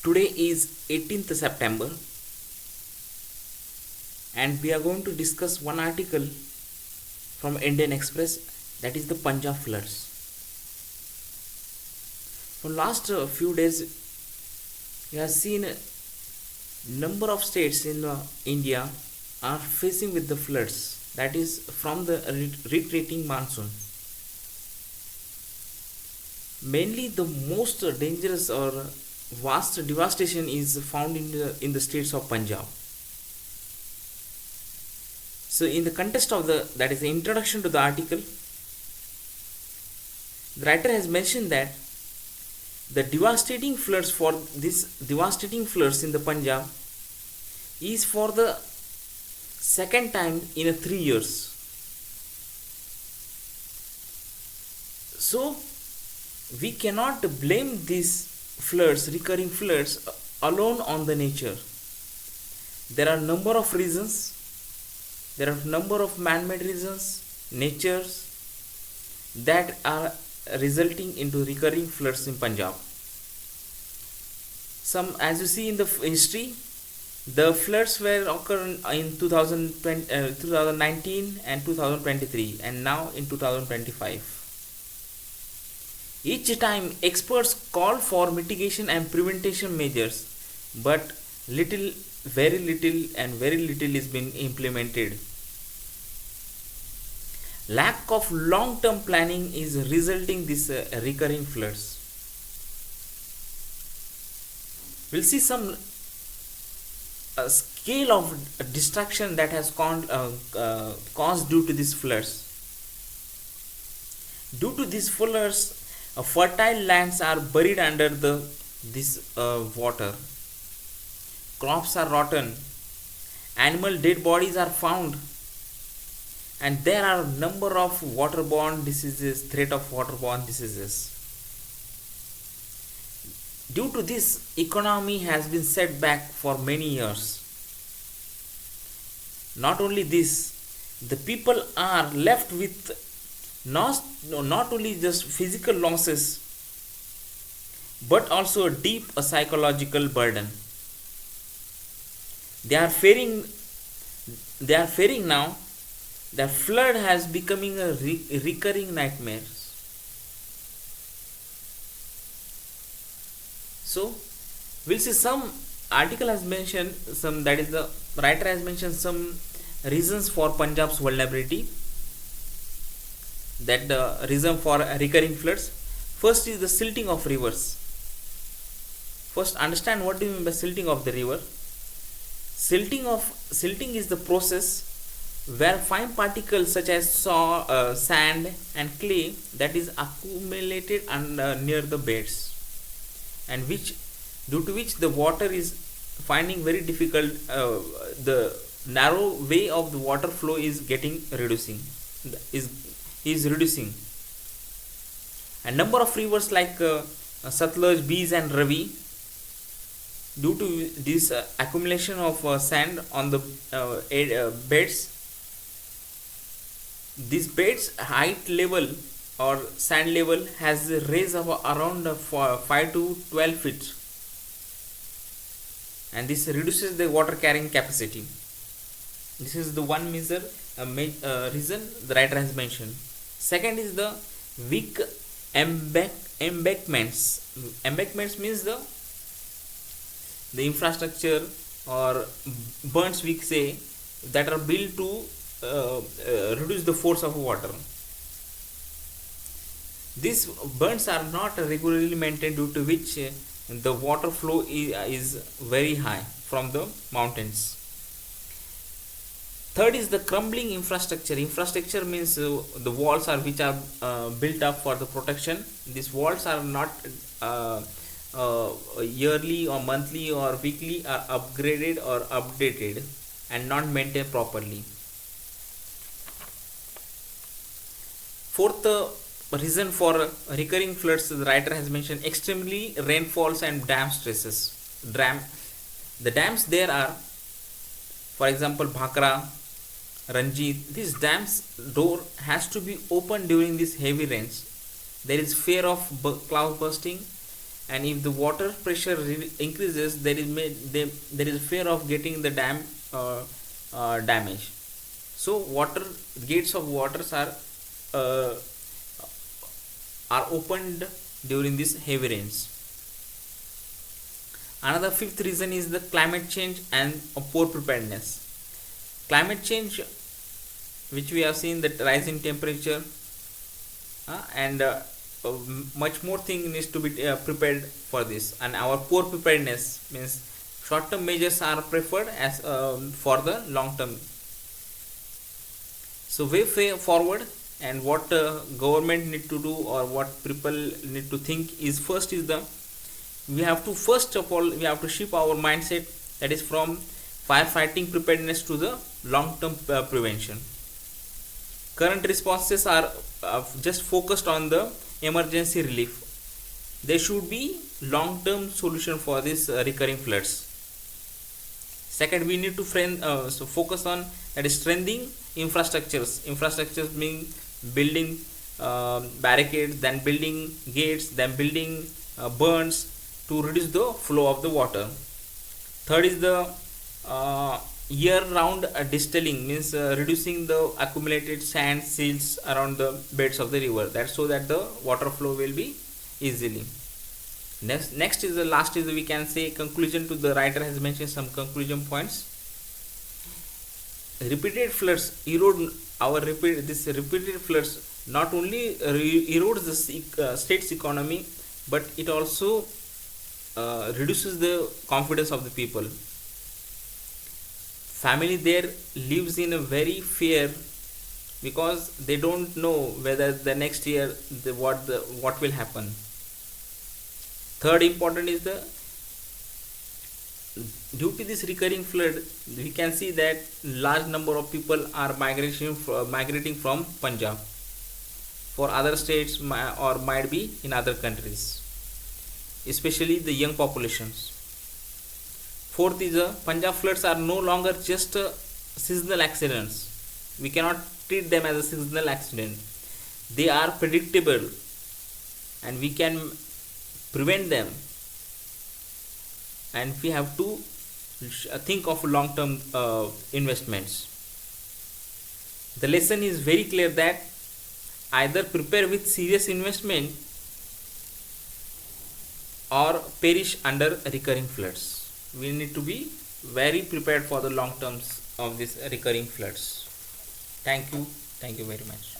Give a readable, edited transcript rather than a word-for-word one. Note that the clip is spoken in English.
Today is 18th September and we are going to discuss one article from Indian Express, that is the Punjab floods. For last few days we have seen a number of states in India are facing with the floods, that is from the retreating monsoon. Mainly the most dangerous or vast devastation is found in the states of Punjab. So in the context of that is the introduction to the article, the writer has mentioned that the devastating floods in the Punjab is for the second time in 3 years. So we cannot blame these recurring floods alone on the nature. There are number of reasons. There are number of man-made reasons, natures, that are resulting into recurring floods in Punjab. Some, as you see in the history, the floods were occurring in 2019 and 2023 and now in 2025. Each time experts call for mitigation and prevention measures, but very little is being implemented. Lack of long-term planning is resulting this recurring floods. We'll see some scale of destruction that has caused due to these floods. Due to these floods, fertile lands are buried under this water. Crops are rotten. Animal dead bodies are found. And there are a number of waterborne diseases, threat of waterborne diseases. Due to this, economy has been set back for many years. Not only this, the people are left with not only just physical losses, but also a deep psychological burden. They are fearing now. The flood has becoming a recurring nightmare. So we'll see some article has mentioned some, that is the writer has mentioned some reasons for Punjab's vulnerability, that the reason for recurring floods. First is the silting of rivers. First, understand what do you mean by silting of the river. Silting is the process where fine particles such as sand and clay that is accumulated near the beds, and due to which the water is finding very difficult, the narrow way of the water flow is reducing. A number of rivers like Satluj, Bees and Ravi, due to this accumulation of sand on the beds, this bed's height level or sand level has raised of around 5 to 12 feet, and this reduces the water carrying capacity. This is the one reason the writer has mentioned. Second is the weak embankments. Embankments means the infrastructure or bunds, we say, that are built to reduce the force of water. These bunds are not regularly maintained, due to which the water flow is very high from the mountains. Third is the crumbling infrastructure. Infrastructure means the walls which are built up for the protection. These walls are not yearly or monthly or weekly are upgraded or updated and not maintained properly. Fourth reason for recurring floods, the writer has mentioned extremely rainfalls and dam stresses. The dams there are, for example, Bhakra, Ranjit. These dams door has to be opened during these heavy rains. There is fear of cloud bursting, and if the water pressure increases, there is fear of getting the dam damage. So water gates of waters uh, are opened during these heavy rains. Another fifth reason is the climate change and poor preparedness. Climate change, which we have seen, that rise in temperature, and much more thing needs to be prepared for this, and our poor preparedness means short term measures are preferred as for the long term. So way forward, and what government need to do, or what people need to think is, first is the we have to, first of all, we have to shift our mindset, that is from firefighting preparedness to the long term prevention. Current responses are just focused on the emergency relief. There should be long term solution for this recurring floods. Second, we need to focus on, that is, strengthening infrastructures mean building barricades, then building gates, then building burns to reduce the flow of the water. Third is the year round distilling, means reducing the accumulated sand silts around the beds of the river, that so that the water flow will be easily. Next is the last is, we can say, conclusion to the writer has mentioned some conclusion points. Repeated floods erode repeated floods not only erodes the state's economy, but it also reduces the confidence of the people. Family there lives in a very fear, because they don't know whether the next year what will happen. Third important is, the due to this recurring flood, we can see that large number of people are migrating from Punjab for other states, or might be in other countries, especially the young populations. Fourth is, Punjab floods are no longer just seasonal accidents. We cannot treat them as a seasonal accident. They are predictable, and we can prevent them, and we have to think of long term investments. The lesson is very clear, that either prepare with serious investment or perish under recurring floods. We need to be very prepared for the long terms of these recurring floods. Thank you very much.